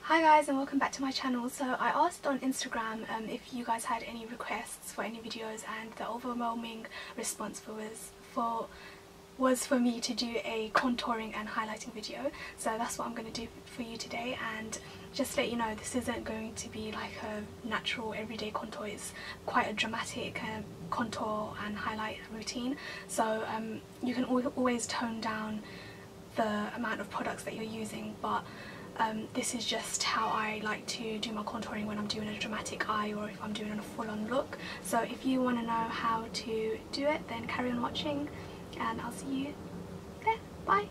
Hi guys, and welcome back to my channel. So I asked on Instagram if you guys had any requests for any videos, and the overwhelming response was for me to do a contouring and highlighting video. So that's what I'm going to do for you today. And just to let you know, this isn't going to be like a natural everyday contour. It's quite a dramatic contour and highlight routine. So you can always tone down the amount of products that you're using, but this is just how I like to do my contouring when I'm doing a dramatic eye or if I'm doing a full-on look. So if you want to know how to do it, then carry on watching and I'll see you there. Bye!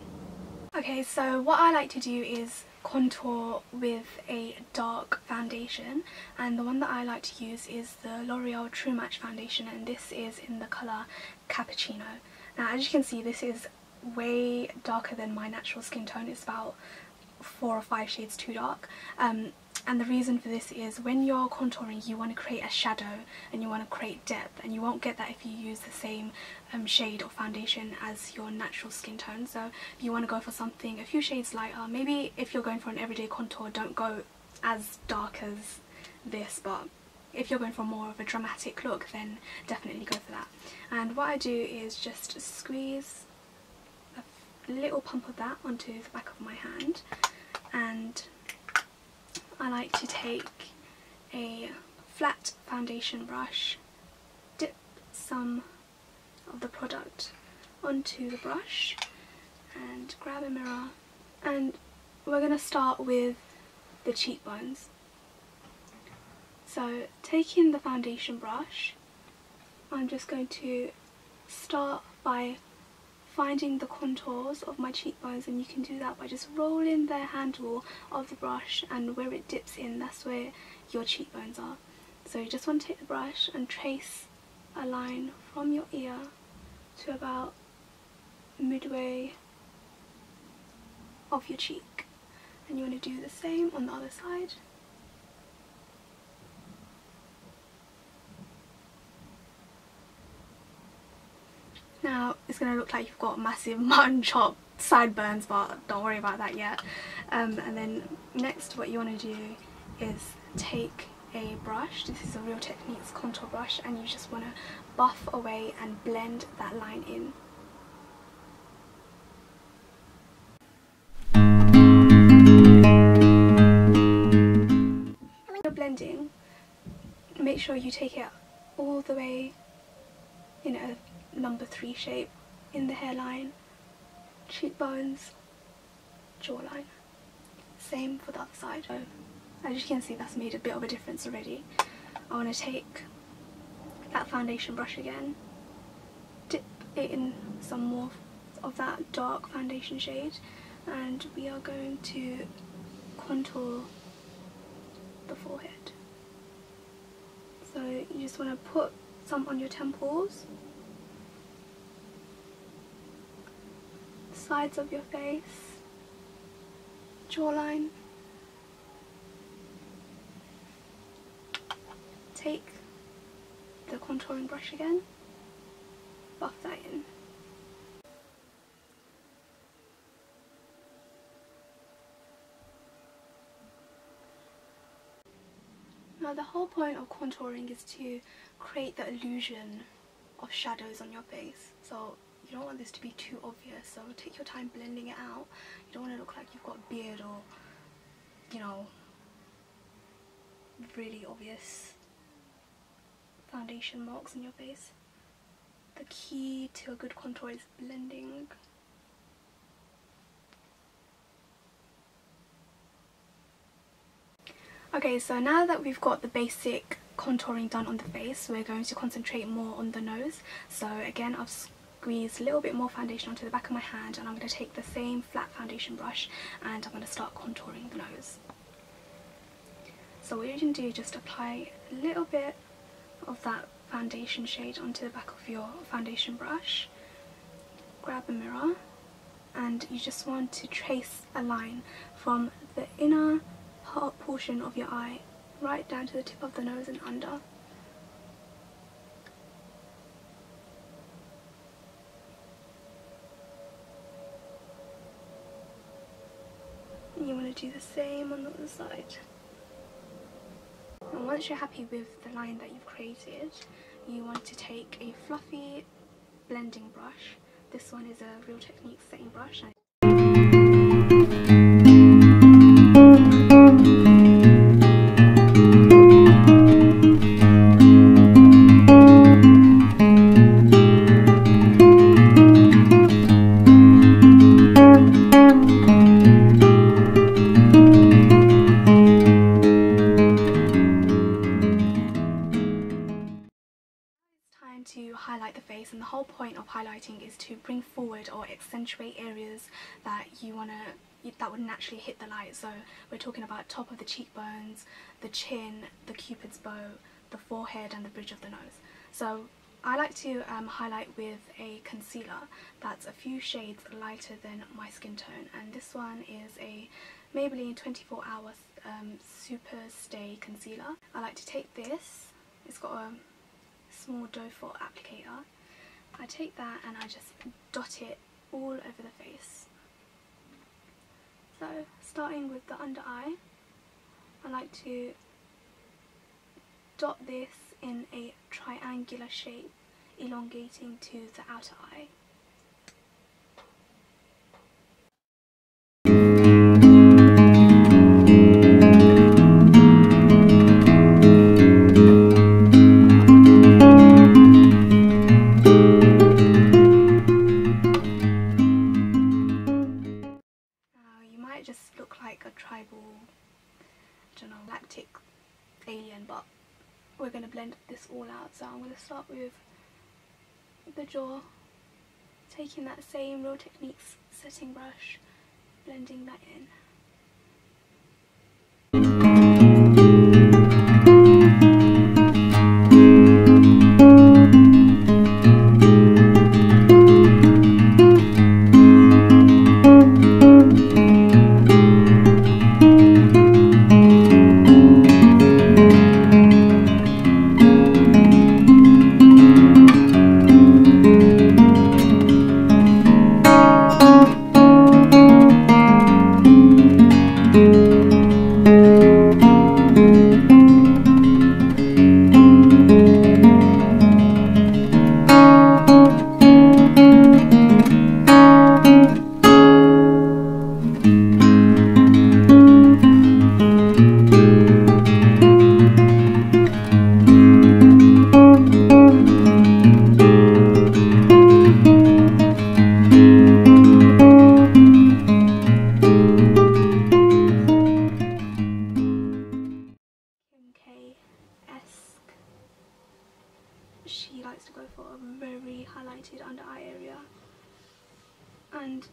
Okay, so what I like to do is contour with a dark foundation, and the one that I like to use is the L'Oreal True Match foundation, and this is in the colour Cappuccino. Now as you can see, this is way darker than my natural skin tone. It's about 4 or 5 shades too dark, and the reason for this is when you're contouring you want to create a shadow and you want to create depth, and you won't get that if you use the same shade of foundation as your natural skin tone. So you want to go for something a few shades lighter. Maybe if you're going for an everyday contour, don't go as dark as this, but if you're going for more of a dramatic look, then definitely go for that. And what I do is just squeeze a little pump of that onto the back of my hand, and I like to take a flat foundation brush, dip some of the product onto the brush and grab a mirror, and we're going to start with the cheekbones. So taking the foundation brush, I'm just going to start by finding the contours of my cheekbones, and you can do that by just rolling the handle of the brush, and where it dips in, that's where your cheekbones are. So you just want to take the brush and trace a line from your ear to about midway of your cheek, and you want to do the same on the other side. Now it's going to look like you've got massive mutton chop sideburns, but don't worry about that yet. And then next what you want to do is take a brush. This is a Real Techniques contour brush, and you just want to buff away and blend that line in. When you're blending, make sure you take it all the way in a number 3 shape in the hairline, cheekbones, jawline. Same for the other side. So, as you can see, that's made a bit of a difference already. I want to take that foundation brush again, dip it in some more of that dark foundation shade, and we are going to contour the forehead. So you just want to put some on your temples, sides of your face, jawline. Take the contouring brush again, buff that in. Now the whole point of contouring is to create the illusion of shadows on your face. So you don't want this to be too obvious, so take your time blending it out. You don't want to look like you've got a beard or, you know, really obvious foundation marks on your face. The key to a good contour is blending. Okay, so now that we've got the basic contouring done on the face, we're going to concentrate more on the nose. So again, I've squeeze a little bit more foundation onto the back of my hand, and I'm going to take the same flat foundation brush and I'm going to start contouring the nose. So what you can do is just apply a little bit of that foundation shade onto the back of your foundation brush, grab a mirror, and you just want to trace a line from the inner part portion of your eye right down to the tip of the nose and under. And you want to going to do the same on the other side. And once you're happy with the line that you've created, you want to take a fluffy blending brush. This one is a Real Technique setting brush. To highlight the face, and the whole point of highlighting is to bring forward or accentuate areas that that would naturally hit the light. So we're talking about top of the cheekbones, the chin, the cupid's bow, the forehead and the bridge of the nose. So I like to highlight with a concealer that's a few shades lighter than my skin tone, and this one is a Maybelline 24 Hour Super Stay Concealer. I like to take this, it's got a small doe foot applicator. I take that and I just dot it all over the face. So starting with the under eye, I like to dot this in a triangular shape, elongating to the outer eye. Just look like a tribal, I don't know, galactic alien, but we're going to blend this all out. So I'm going to start with the jaw, taking that same Real Techniques setting brush, blending that in. She likes to go for a very highlighted under eye area, and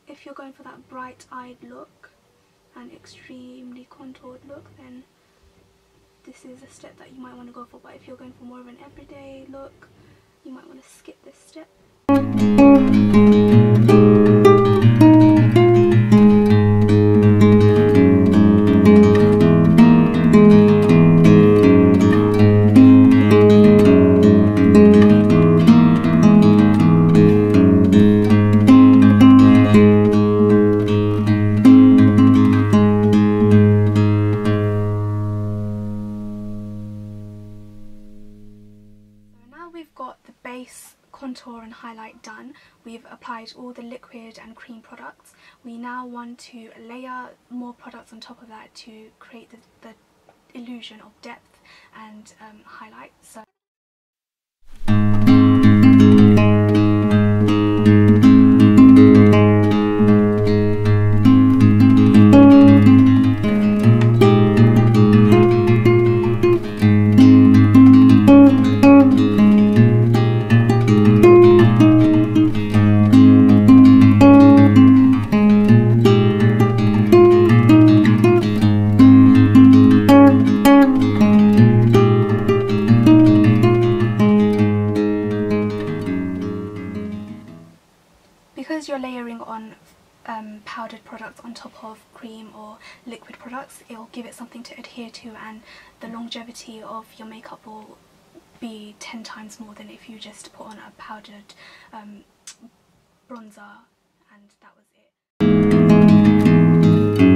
if you're going for that bright-eyed look and extremely contoured look, then this is a step that you might want to go for. But if you're going for more of an everyday look, you might want to skip this step. We've got the base contour and highlight done. We've applied all the liquid and cream products. We now want to layer more products on top of that to create the illusion of depth and highlight. So because you're layering on powdered products on top of cream or liquid products, it will give it something to adhere to, and the longevity of your makeup will be 10 times more than if you just put on a powdered bronzer and that was it.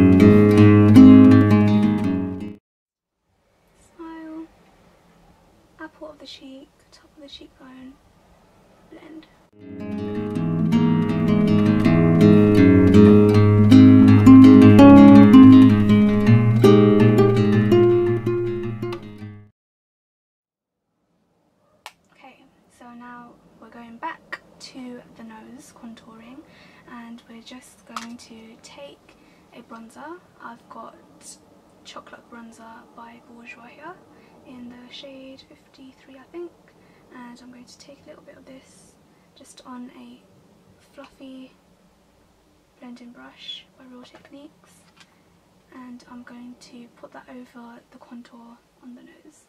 bronzer. I've got Chocolate Bronzer by Bourjois here in the shade 53 I think, and I'm going to take a little bit of this just on a fluffy blending brush by Real Techniques, and I'm going to put that over the contour on the nose.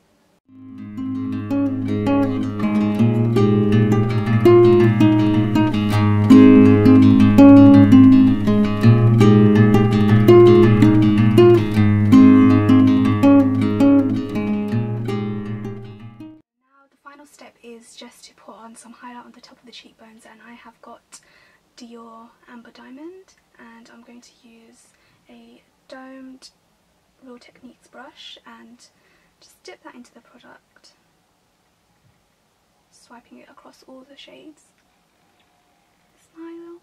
Step is just to put on some highlight on the top of the cheekbones, and I have got Dior Amber Diamond, and I'm going to use a domed Real Techniques brush and just dip that into the product, swiping it across all the shades. Smile,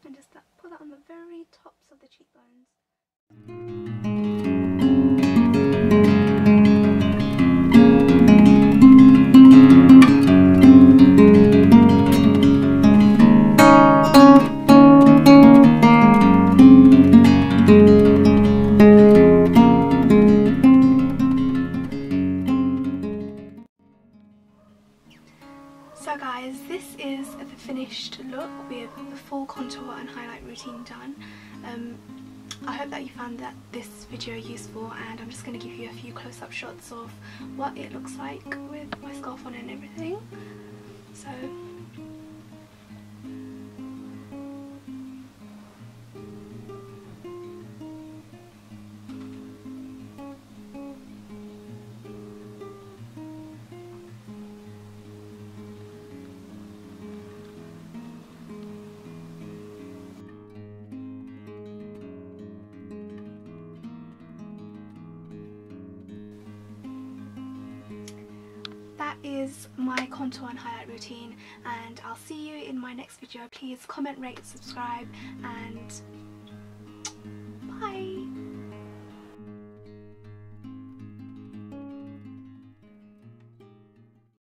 and just put that on the very tops of the cheekbones. So guys, this is the finished look with the full contour and highlight routine done. I hope that you found this video useful, and I'm just going to give you a few close-up shots of what it looks like with my scarf on and everything. So that is my contour and highlight routine, and I'll see you in my next video. Please comment, rate, subscribe, and bye.